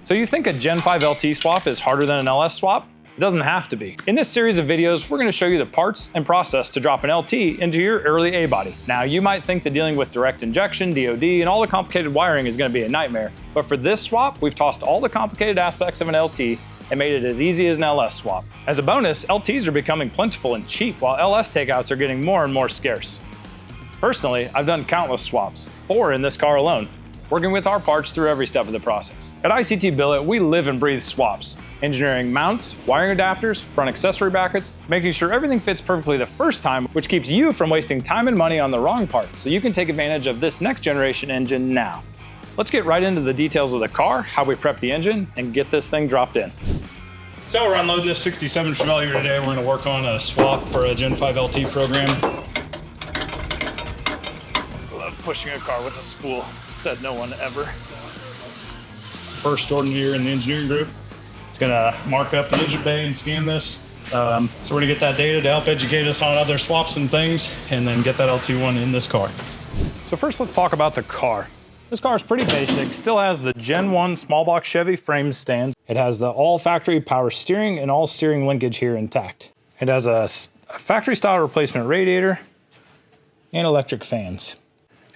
So you think a Gen 5 LT swap is harder than an LS swap? It doesn't have to be. In this series of videos, we're going to show you the parts and process to drop an LT into your early A body. Now, you might think that dealing with direct injection, DOD, and all the complicated wiring is going to be a nightmare, but for this swap, we've tossed all the complicated aspects of an LT and made it as easy as an LS swap. As a bonus, LTs are becoming plentiful and cheap, while LS takeouts are getting more and more scarce. Personally, I've done countless swaps, 4 in this car alone, working with our parts through every step of the process. At ICT Billet, we live and breathe swaps, engineering mounts, wiring adapters, front accessory brackets, making sure everything fits perfectly the first time, which keeps you from wasting time and money on the wrong parts, so you can take advantage of this next generation engine now. Let's get right into the details of the car, how we prep the engine, and get this thing dropped in. So we're unloading this 67 Chevelle here today. We're going to work on a swap for a Gen 5 LT program. I love pushing a car with a spool, said no one ever. First Jordan here in the engineering group. It's gonna mark up the engine bay and scan this. So we're gonna get that data to help educate us on other swaps and things, and then get that LT1 in this car. So first let's talk about the car. This car is pretty basic, still has the Gen 1 small block Chevy frame stands. It has the all factory power steering and all steering linkage here intact. It has a factory style replacement radiator and electric fans,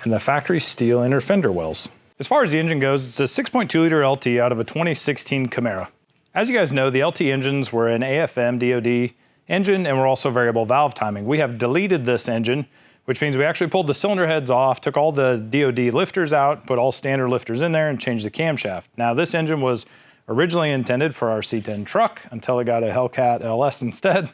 and the factory steel inner fender wells. As far as the engine goes, it's a 6.2 liter LT out of a 2016 Camaro. As you guys know, the LT engines were an AFM DOD engine and were also variable valve timing. We have deleted this engine, which means we actually pulled the cylinder heads off, took all the DOD lifters out, put all standard lifters in there, and changed the camshaft. Now, this engine was originally intended for our C10 truck until it got a Hellcat LS instead.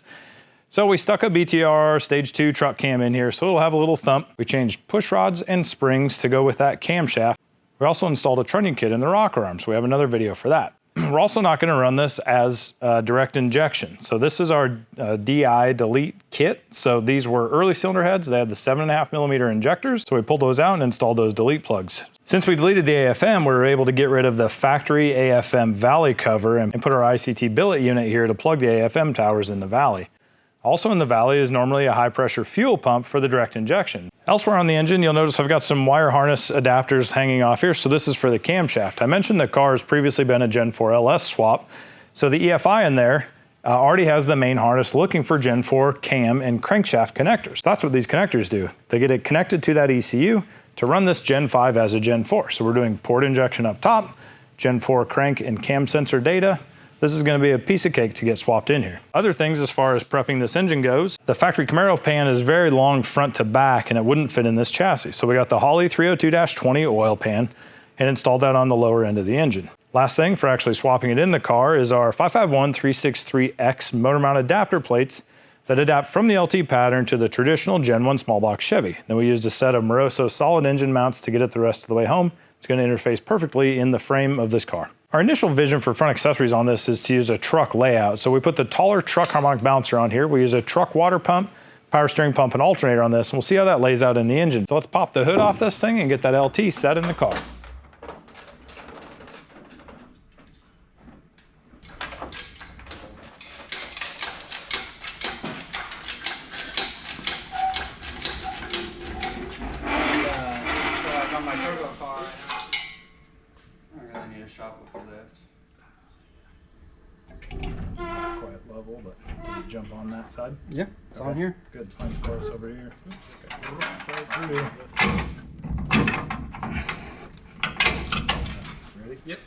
So we stuck a BTR stage 2 truck cam in here, so it'll have a little thump. We changed push rods and springs to go with that camshaft. We also installed a trunnion kit in the rocker arms. We have another video for that. We're also not going to run this as direct injection. So this is our DI delete kit. So these were early cylinder heads. They had the 7.5mm injectors. So we pulled those out and installed those delete plugs. Since we deleted the AFM, we were able to get rid of the factory AFM valley cover and put our ICT billet unit here to plug the AFM towers in the valley. Also in the valley is normally a high pressure fuel pump for the direct injection. Elsewhere on the engine, you'll notice I've got some wire harness adapters hanging off here. So this is for the camshaft. I mentioned the car has previously been a Gen 4 LS swap. So the EFI in there already has the main harness looking for Gen 4 cam and crankshaft connectors. That's what these connectors do. They get it connected to that ECU to run this Gen 5 as a Gen 4. So we're doing port injection up top, Gen 4 crank and cam sensor data. This is going to be a piece of cake to get swapped in here. Other things as far as prepping this engine goes, the factory Camaro pan is very long front to back and it wouldn't fit in this chassis. So we got the Holley 302-20 oil pan and installed that on the lower end of the engine. Last thing for actually swapping it in the car is our 551-363X motor mount adapter plates that adapt from the LT pattern to the traditional Gen 1 small block Chevy. Then we used a set of Moroso solid engine mounts to get it the rest of the way home. It's going to interface perfectly in the frame of this car. Our initial vision for front accessories on this is to use a truck layout. So we put the taller truck harmonic balancer on here. We use a truck water pump, power steering pump, and alternator on this, and we'll see how that lays out in the engine. So let's pop the hood off this thing and get that LT set in the car. On my turbo car, I really need a shop with the lift. It's not quite level, but can you jump on that side? Yeah, it's on here. Good, mine's close over here. Oops, okay. Ready? Yep.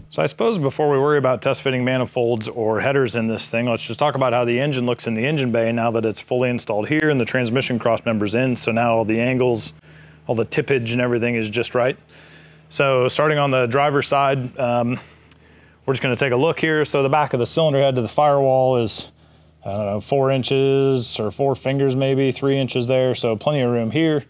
So I suppose before we worry about test fitting manifolds or headers in this thing, let's just talk about how the engine looks in the engine bay now that it's fully installed here and the transmission cross members in. So now all the angles, all the tippage and everything is just right. So starting on the driver's side, we're just gonna take a look here. So the back of the cylinder head to the firewall is, I don't know, 4 inches or 4 fingers maybe, 3 inches there. So plenty of room here.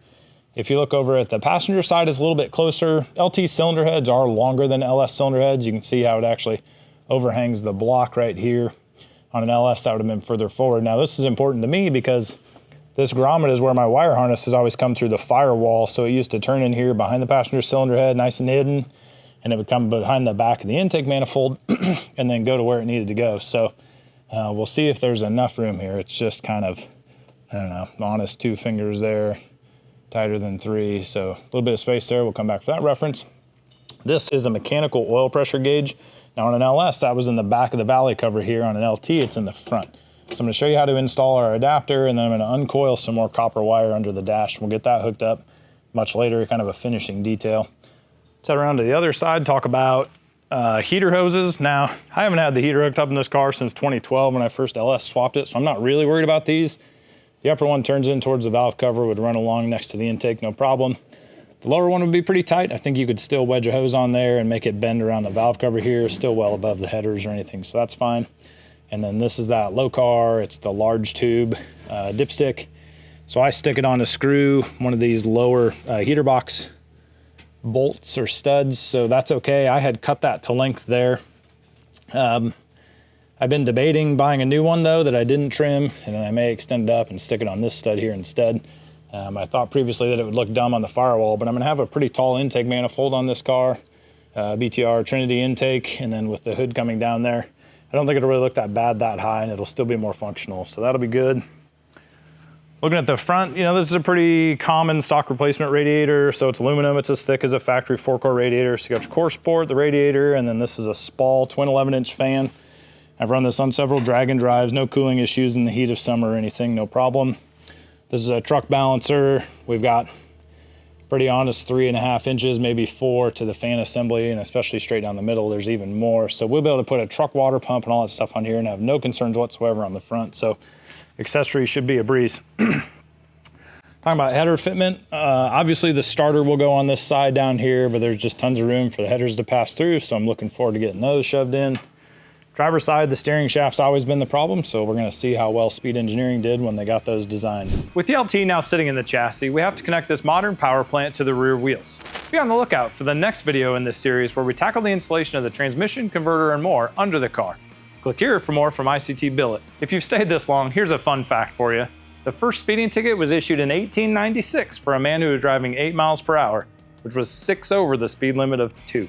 If you look over at the passenger side, it's a little bit closer. LT cylinder heads are longer than LS cylinder heads. You can see how it actually overhangs the block right here. On an LS, that would have been further forward. Now this is important to me because this grommet is where my wire harness has always come through the firewall. So it used to turn in here behind the passenger cylinder head, nice and hidden, and it would come behind the back of the intake manifold and then go to where it needed to go. So we'll see if there's enough room here. It's just kind of, I don't know, honest 2 fingers there. tighter than 3, so a little bit of space there. We'll come back for that reference. This is a mechanical oil pressure gauge. Now on an LS, that was in the back of the valley cover here. On an LT, it's in the front. So I'm gonna show you how to install our adapter, and then I'm gonna uncoil some more copper wire under the dash. We'll get that hooked up much later, kind of a finishing detail. Let's head around to the other side, talk about heater hoses. Now, I haven't had the heater hooked up in this car since 2012 when I first LS swapped it, so I'm not really worried about these. The upper one turns in towards the valve cover, would run along next to the intake, no problem. The lower one would be pretty tight. I think you could still wedge a hose on there and make it bend around the valve cover here, still well above the headers or anything, so that's fine. And then this is that low car, it's the large tube dipstick. So I stick it on a screw, one of these lower heater box bolts or studs, so that's okay. I had cut that to length there. I've been debating buying a new one though that I didn't trim, and then I may extend it up and stick it on this stud here instead. I thought previously that it would look dumb on the firewall, but I'm gonna have a pretty tall intake manifold on this car, BTR Trinity intake, and then with the hood coming down there, I don't think it'll really look that bad that high, and it'll still be more functional, so that'll be good. Looking at the front, you know, this is a pretty common stock replacement radiator, so it's aluminum, it's as thick as a factory 4-core radiator, so you got your core support, the radiator, and then this is a Spall twin 11-inch fan. I've run this on several Dragon drives, no cooling issues in the heat of summer or anything, no problem. This is a truck balancer. We've got pretty honest 3.5 inches, maybe 4 to the fan assembly, and especially straight down the middle, there's even more. So we'll be able to put a truck water pump and all that stuff on here and have no concerns whatsoever on the front. So accessory should be a breeze. Talking about header fitment, obviously the starter will go on this side down here, but there's just tons of room for the headers to pass through, so I'm looking forward to getting those shoved in. Driver's side, the steering shaft's always been the problem, so we're gonna see how well Speed Engineering did when they got those designed. With the LT now sitting in the chassis, we have to connect this modern power plant to the rear wheels. Be on the lookout for the next video in this series where we tackle the installation of the transmission, converter, and more under the car. Click here for more from ICT Billet. If you've stayed this long, here's a fun fact for you. The first speeding ticket was issued in 1896 for a man who was driving 8 miles per hour, which was 6 over the speed limit of 2.